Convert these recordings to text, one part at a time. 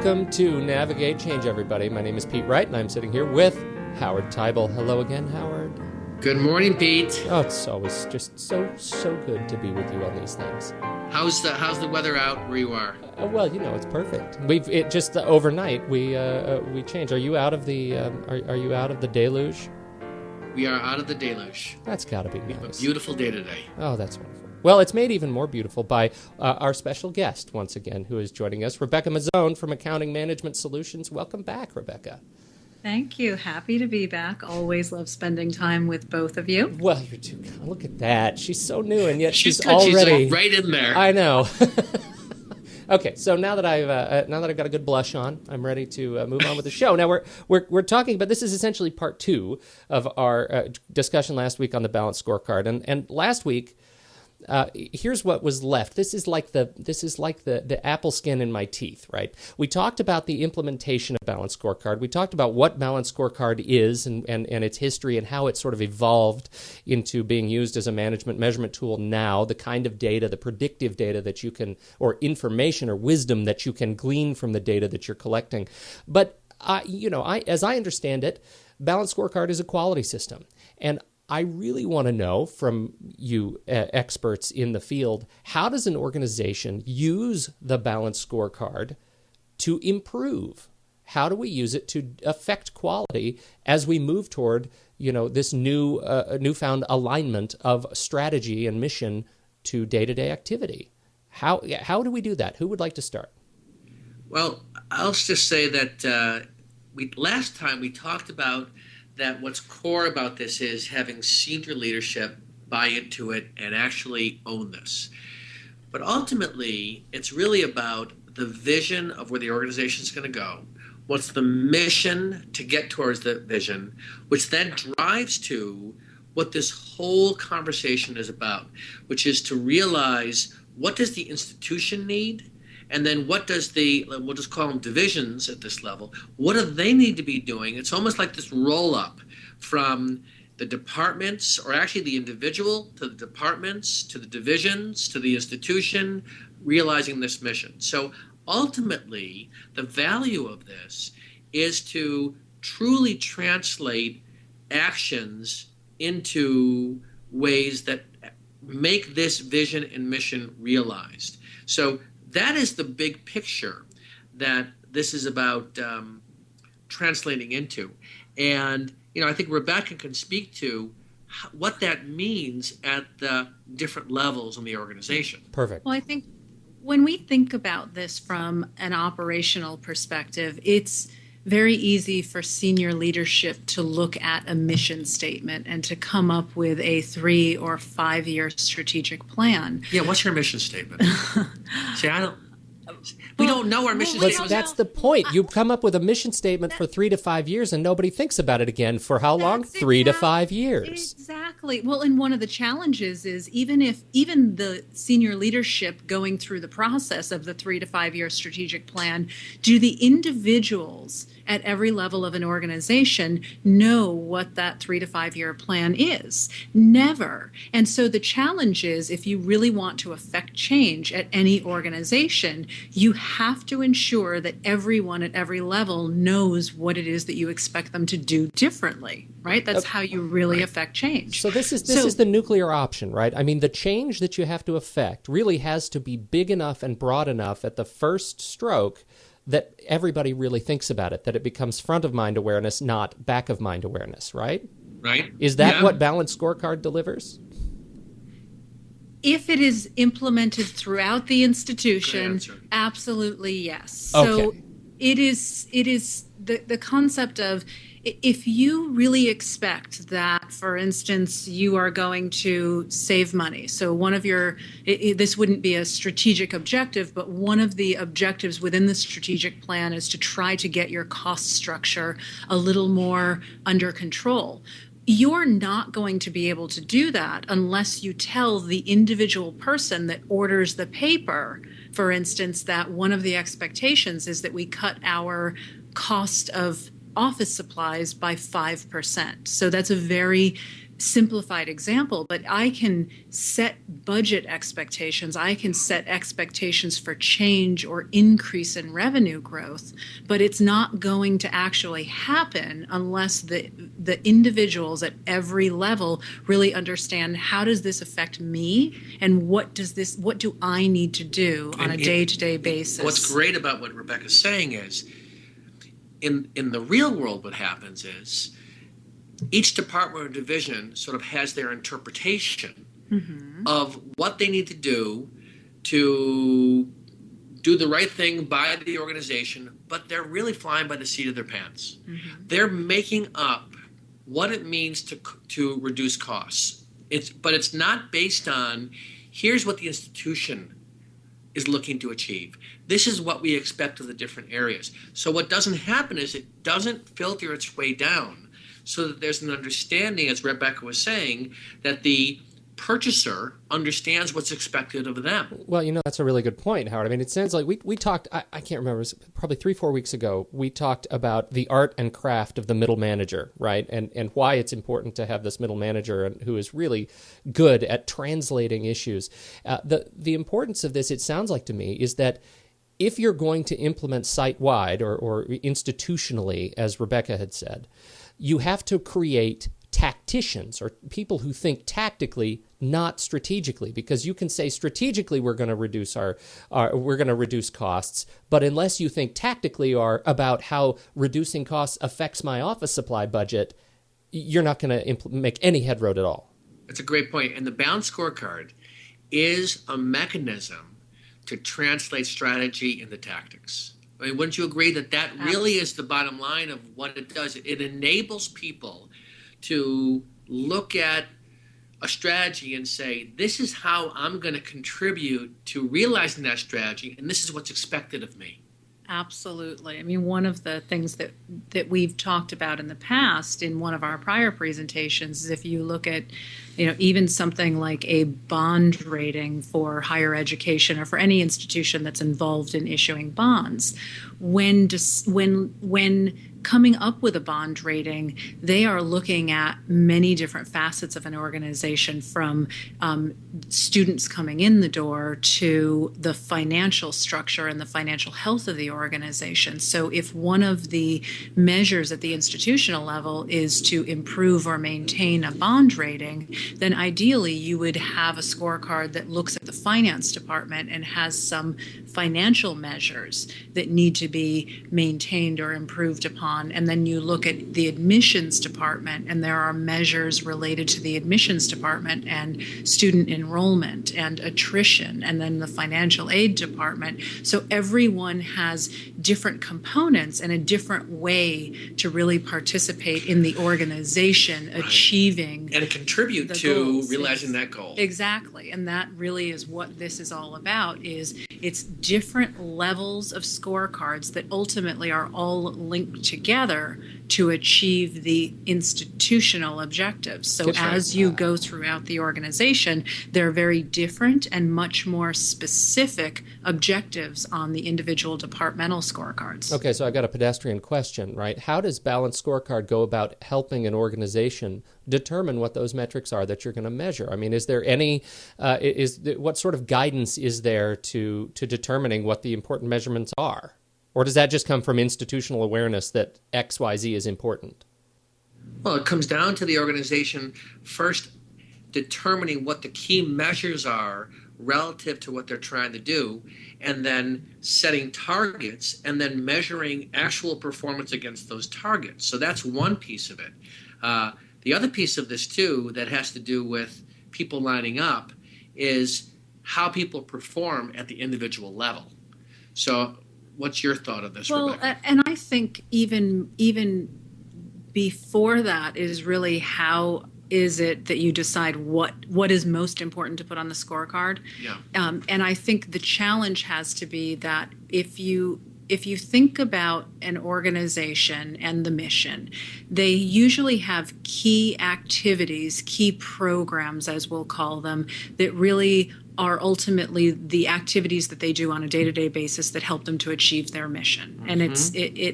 Welcome to Navigate Change, everybody. My name is Pete Wright, and I'm sitting here with Howard Teibel. Hello again, Howard. Good morning, Pete. Oh, it's always just so good to be with you on these things. How's the weather out where you are? Well, you know, it's perfect. Overnight we changed. Are you out of the are you out of the deluge? We are out of the deluge. That's got to be nice. We have a beautiful day today. Oh, that's wonderful. Well, it's made even more beautiful by our special guest, once again, who is joining us, Rebeka Mazzone from Accounting Management Solutions. Welcome back, Rebeka. Thank you. Happy to be back. Always love spending time with both of you. Well, you're too good. Look at that. She's so new, and yet she's good. already... She's right in there. I know. Okay, so now that I've got a good blush on, I'm ready to move on with the show. Now we're talking about, this is essentially part two of our discussion last week on the Balanced Scorecard, and last week. Here's what was left. This is like the apple skin in my teeth, right? We talked about the implementation of Balanced Scorecard. We talked about what Balanced Scorecard is and its history and how it sort of evolved into being used as a management measurement tool now, the kind of data, the predictive data that you can, or information or wisdom that you can glean from the data that you're collecting. But, as I understand it, Balanced Scorecard is a quality system. And I really want to know from you experts in the field, how does an organization use the Balanced Scorecard to improve? How do we use it to affect quality as we move toward, this newfound alignment of strategy and mission to day-to-day activity? How do we do that? Who would like to start? Well, I'll just say that last time we talked about that what's core about this is having senior leadership buy into it and actually own this. But ultimately, it's really about the vision of where the organization is going to go. What's the mission to get towards the vision, which then drives to what this whole conversation is about, which is to realize what does the institution need, and then what does we'll just call them divisions at this level, what do they need to be doing? It's almost like this roll-up from the departments, or actually the individual, to the departments, to the divisions, to the institution, realizing this mission. So ultimately, the value of this is to truly translate actions into ways that make this vision and mission realized. So that is the big picture that this is about translating into. And, I think Rebeka can speak to what that means at the different levels in the organization. Perfect. Well, I think when we think about this from an operational perspective, it's very easy for senior leadership to look at a mission statement and to come up with a 3 or 5 year strategic plan. Yeah, what's your mission statement? See, we don't know our mission statement. That's the point. You come up with a mission statement for 3 to 5 years, and nobody thinks about it again for how long? 3 to 5 years. Exactly. Well, and one of the challenges is even the senior leadership going through the process of the 3 to 5 year strategic plan, do the individuals at every level of an organization know what that 3 to 5 year plan is? Never. And so the challenge is, if you really want to affect change at any organization, you have to ensure that everyone at every level knows what it is that you expect them to do differently, right? That's how you really affect change. So this is the nuclear option, right? I mean, the change that you have to affect really has to be big enough and broad enough at the first stroke that everybody really thinks about it, that it becomes front of mind awareness, not back of mind awareness, right? Right. Is that what Balanced Scorecard delivers? If it is implemented throughout the institution, absolutely yes. Okay. So it is the concept of, if you really expect that, for instance, you are going to save money. So one of this wouldn't be a strategic objective, but one of the objectives within the strategic plan is to try to get your cost structure a little more under control. You're not going to be able to do that unless you tell the individual person that orders the paper, for instance, that one of the expectations is that we cut our cost of office supplies by 5%. So that's a very simplified example, but I can set budget expectations. I can set expectations for change or increase in revenue growth, but it's not going to actually happen unless the individuals at every level really understand, how does this affect me, and what do I need to do on a day-to-day basis. What's great about what Rebeka's saying is, in the real world, what happens is each department or division sort of has their interpretation of what they need to do the right thing by the organization, but they're really flying by the seat of their pants. They're making up what it means to reduce costs. But it's not based on, here's what the institution is looking to achieve. This is what we expect of the different areas. So what doesn't happen is it doesn't filter its way down, so that there's an understanding, as Rebeka was saying, that the purchaser understands what's expected of them. Well, that's a really good point, Howard. I mean, it sounds like we talked, I can't remember, it was probably 3-4 weeks ago, we talked about the art and craft of the middle manager, right? And why it's important to have this middle manager who is really good at translating issues. The importance of this, it sounds like to me, is that if you're going to implement site-wide or institutionally, as Rebeka had said, you have to create tacticians or people who think tactically, not strategically, because you can say strategically we're going to reduce we're going to reduce costs, but unless you think tactically or about how reducing costs affects my office supply budget, you're not going to make any headroad at all. That's a great point. And the Balanced Scorecard is a mechanism to translate strategy into tactics. I mean, wouldn't you agree that really is the bottom line of what it does? It enables people to look at a strategy and say, this is how I'm going to contribute to realizing that strategy, and this is what's expected of me. Absolutely. I mean, one of the things that we've talked about in the past in one of our prior presentations is if you look at, even something like a bond rating for higher education or for any institution that's involved in issuing bonds, when coming up with a bond rating, they are looking at many different facets of an organization, from students coming in the door to the financial structure and the financial health of the organization. So if one of the measures at the institutional level is to improve or maintain a bond rating, then ideally you would have a scorecard that looks at the finance department and has some financial measures that need to be maintained or improved upon. And then you look at the admissions department, and there are measures related to the admissions department and student enrollment and attrition, and then the financial aid department. So everyone has different components and a different way to really participate in the organization achieving and contribute to realizing that goal. Exactly. And that really is what this is all about, is it's different levels of scorecards that ultimately are all linked together to achieve the institutional objectives. So as you go throughout the organization, there are very different and much more specific objectives on the individual departmental scorecards. Okay, so I got a pedestrian question, right? How does Balanced Scorecard go about helping an organization determine what those metrics are that you're going to measure? I mean, is there any, what sort of guidance is there to determining what the important measurements are? Or does that just come from institutional awareness that XYZ is important? Well, it comes down to the organization first determining what the key measures are relative to what they're trying to do, and then setting targets, and then measuring actual performance against those targets. So that's one piece of it. The other piece of this, too, that has to do with people lining up is how people perform at the individual level. So what's your thought of this, Rebeka? And I think even before that is really, how is it that you decide what is most important to put on the scorecard? Yeah. And I think the challenge has to be that if you think about an organization and the mission, they usually have key activities, key programs, as we'll call them, that really are ultimately the activities that they do on a day-to-day basis that help them to achieve their mission. And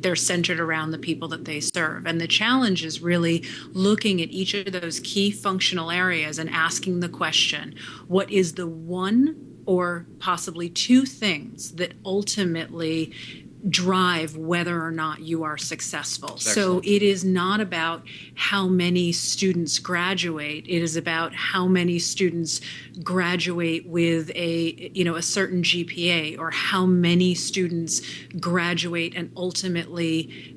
they're centered around the people that they serve. And the challenge is really looking at each of those key functional areas and asking the question, what is the one or possibly two things that ultimately drive whether or not you are successful? So it is not about how many students graduate. It is about how many students graduate with a certain GPA, or how many students graduate and ultimately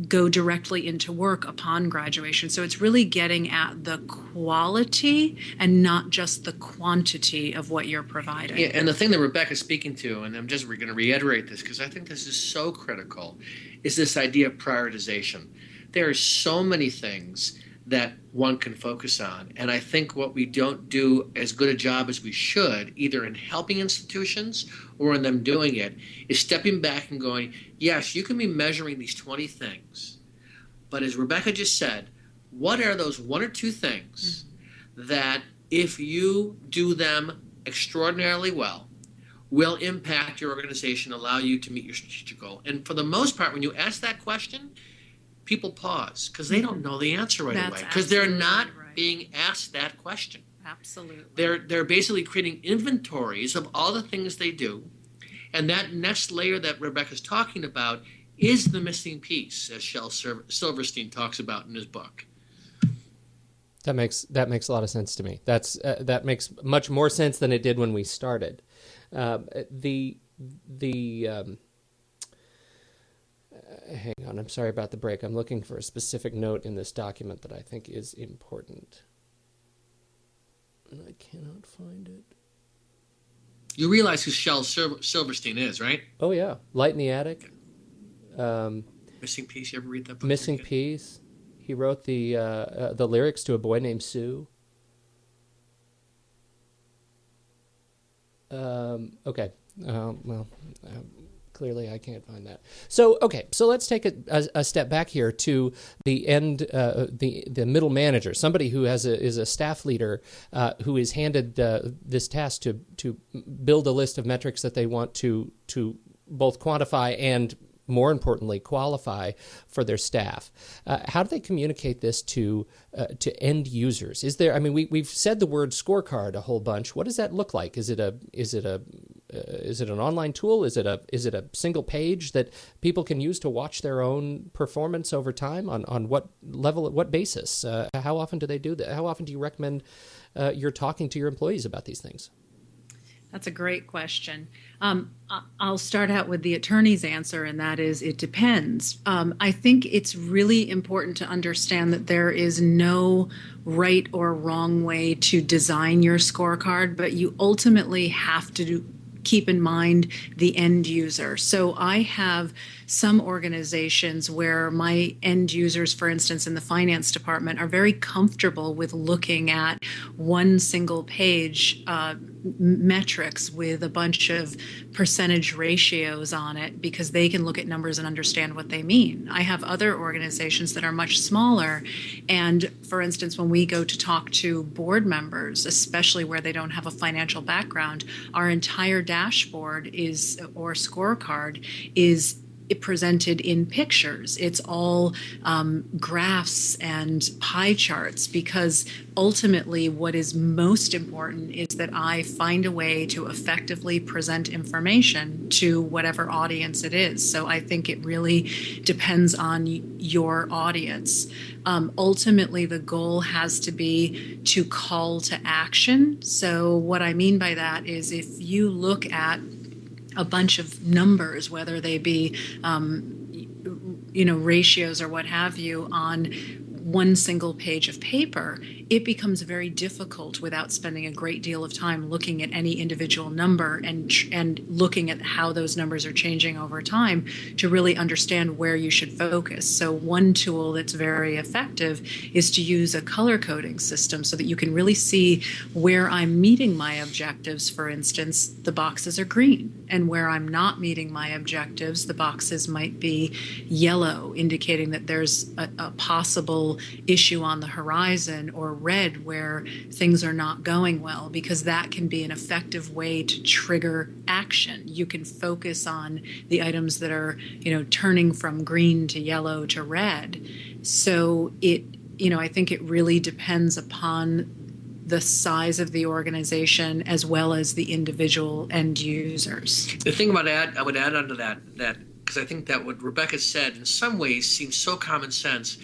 go directly into work upon graduation. So it's really getting at the quality and not just the quantity of what you're providing. Yeah, and the thing that Rebeka's speaking to, and I'm just going to reiterate this because I think this is so critical, is this idea of prioritization. There are so many things that one can focus on. And I think what we don't do as good a job as we should, either in helping institutions or in them doing it, is stepping back and going, yes, you can be measuring these 20 things. But as Rebeka just said, what are those one or two things that if you do them extraordinarily well, will impact your organization, allow you to meet your strategic goal? And for the most part, when you ask that question, people pause because they don't know the answer right away, because they're not being asked that question. Absolutely. They're basically creating inventories of all the things they do, and that next layer that Rebeka's talking about is the missing piece, as Shel Silverstein talks about in his book. That makes a lot of sense to me. That makes much more sense than it did when we started. Hang on, I'm sorry about the break. I'm looking for a specific note in this document that I think is important. And I cannot find it. You realize who Shel Silverstein is, right? Oh, yeah. Light in the Attic. Missing Piece. You ever read that book? Missing Piece. He wrote the lyrics to A Boy Named Sue. Okay. Clearly, I can't find that. So, okay. So let's take a step back here to the end, the middle manager, somebody who is a staff leader who is handed this task to build a list of metrics that they want to both quantify and, more importantly, qualify for their staff. How do they communicate this to end users? Is there? I mean, we've said the word scorecard a whole bunch. What does that look like? Is it an online tool? Is it a single page that people can use to watch their own performance over time? On what level? At what basis? How often do they do that? How often do you recommend you're talking to your employees about these things? That's a great question. I'll start out with the attorney's answer, and that is it depends. I think it's really important to understand that there is no right or wrong way to design your scorecard, but you ultimately have to keep in mind the end user. So I have some organizations where my end users, for instance, in the finance department, are very comfortable with looking at one single page metrics with a bunch of percentage ratios on it because they can look at numbers and understand what they mean. I have other organizations that are much smaller, and for instance, when we go to talk to board members, especially where they don't have a financial background, our entire dashboard or scorecard is presented in pictures. It's all graphs and pie charts, because ultimately what is most important is that I find a way to effectively present information to whatever audience it is. So I think it really depends on your audience. Ultimately, the goal has to be to call to action. So what I mean by that is if you look at a bunch of numbers, whether they be, ratios or what have you, on one single page of paper, it becomes very difficult without spending a great deal of time looking at any individual number and looking at how those numbers are changing over time to really understand where you should focus. So one tool that's very effective is to use a color coding system so that you can really see where I'm meeting my objectives. For instance, the boxes are green, and where I'm not meeting my objectives, the boxes might be yellow, indicating that there's a possible issue on the horizon, or red where things are not going well, because that can be an effective way to trigger action. You can focus on the items that are, turning from green to yellow to red. So I think it really depends upon the size of the organization as well as the individual end users. The thing I would add onto that because I think that what Rebeka said in some ways seems so common sense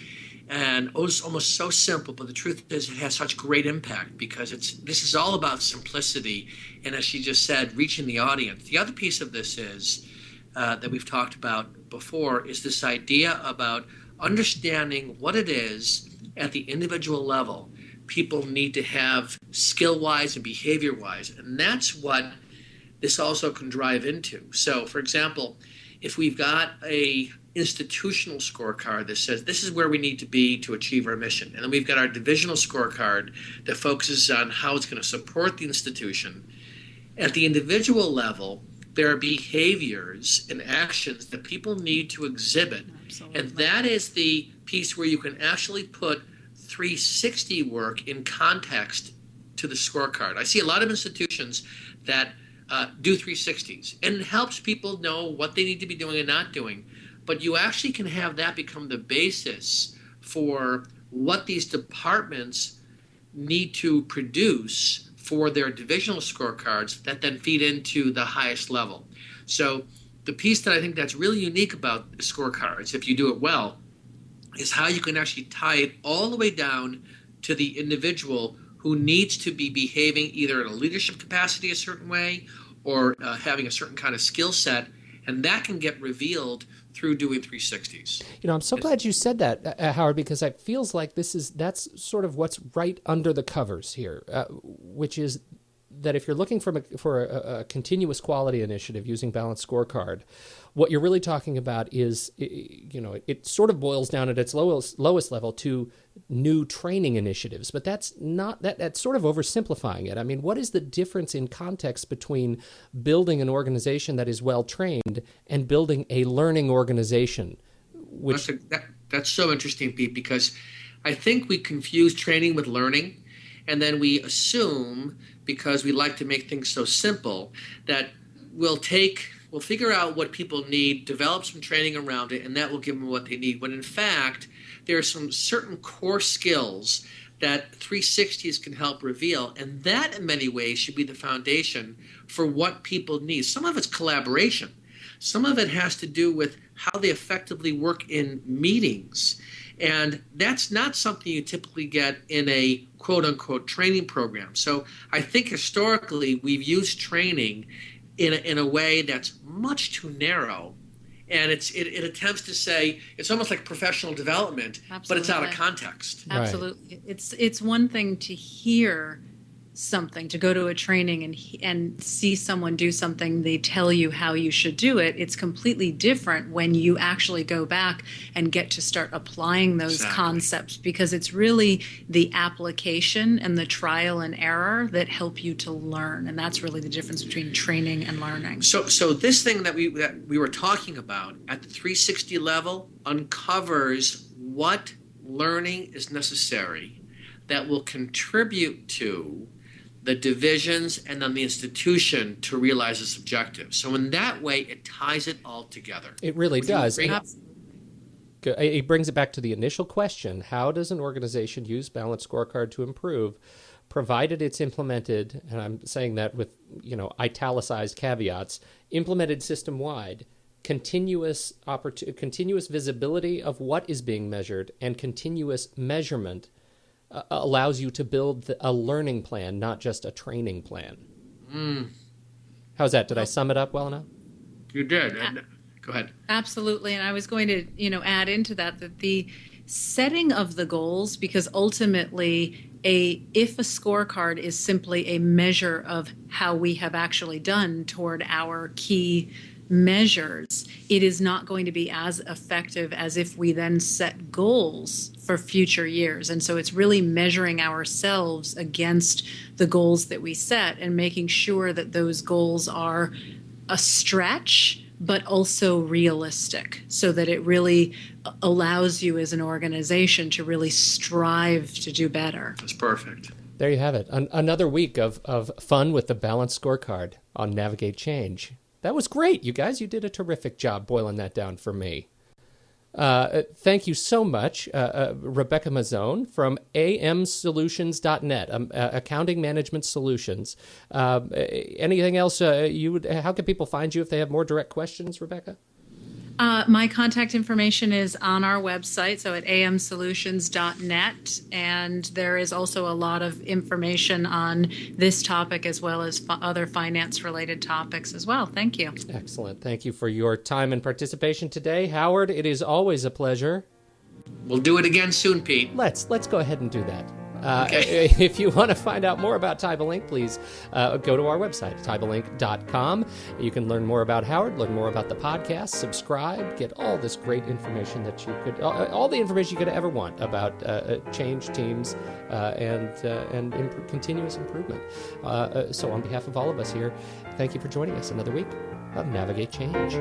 and almost so simple, but the truth is it has such great impact because this is all about simplicity, and as she just said, reaching the audience. The other piece of this is that we've talked about before is this idea about understanding what it is at the individual level people need to have skill-wise and behavior-wise, and that's what this also can drive into. So, for example, if we've got a institutional scorecard that says this is where we need to be to achieve our mission, and then we've got our divisional scorecard that focuses on how it's going to support the institution, at the individual level, there are behaviors and actions that people need to exhibit. Absolutely. And that is the piece where you can actually put 360 work in context to the scorecard. I see a lot of institutions that do 360s, and it helps people know what they need to be doing and not doing. But you actually can have that become the basis for what these departments need to produce for their divisional scorecards that then feed into the highest level. So the piece that I think that's really unique about scorecards, if you do it well, is how you can actually tie it all the way down to the individual who needs to be behaving either in a leadership capacity a certain way or having a certain kind of skill set, and that can get revealed through doing 360s. I'm so glad you said that, Howard, because it feels like that's sort of what's right under the covers here, which is that if you're looking for a continuous quality initiative using Balanced Scorecard, what you're really talking about is, it sort of boils down at its lowest level to new training initiatives, but that's sort of oversimplifying it. I mean, what is the difference in context between building an organization that is well trained and building a learning organization? That's so interesting, Pete, because I think we confuse training with learning, and then we assume, because we like to make things so simple, that we'll figure out what people need, develop some training around it, and that will give them what they need. When in fact, there are some certain core skills that 360s can help reveal, and that in many ways should be the foundation for what people need. Some of it's collaboration. Some of it has to do with how they effectively work in meetings. And that's not something you typically get in a quote-unquote training program. So I think historically we've used training in a way that's much too narrow. And it attempts to say it's almost like professional development, Absolutely. But it's out of context. Absolutely. Right. It's one thing to hear something, to go to a training and see someone do something, they tell you how you should do it. It's completely different when you actually go back and get to start applying those Exactly. concepts, because it's really the application and the trial and error that help you to learn, and that's really the difference between training and learning. So this thing that we were talking about at the 360 level uncovers what learning is necessary that will contribute to the divisions and then the institution to realize its objective. So in that way, it ties it all together. It really does. It brings it back to the initial question: how does an organization use Balanced Scorecard to improve, provided it's implemented, and I'm saying that with italicized caveats, implemented system-wide, continuous visibility of what is being measured, and continuous measurement allows you to build a learning plan, not just a training plan. How's that? Did I sum it up well enough? You did. Go ahead. Absolutely. And I was going to, add into that the setting of the goals, because ultimately if a scorecard is simply a measure of how we have actually done toward our key measures, it is not going to be as effective as if we then set goals for future years. And so it's really measuring ourselves against the goals that we set and making sure that those goals are a stretch, but also realistic, so that it really allows you as an organization to really strive to do better. That's perfect. There you have it. Another week of fun with the Balanced Scorecard on Navigate Change. That was great, you guys. You did a terrific job boiling that down for me. Thank you so much, Rebeka Mazzone from amsolutions.net, Accounting Management Solutions. Anything else how can people find you if they have more direct questions, Rebeka? My contact information is on our website, so at amsolutions.net, and there is also a lot of information on this topic as well as other finance-related topics as well. Thank you. Excellent. Thank you for your time and participation today. Howard, it is always a pleasure. We'll do it again soon, Pete. Let's go ahead and do that. Okay. If you want to find out more about Teibel Inc., please go to our website, teibelinc.com. You can learn more about Howard, learn more about the podcast, subscribe, get all this great information that you could, all the information you could ever want about change teams and continuous improvement. So on behalf of all of us here, thank you for joining us another week of Navigate Change.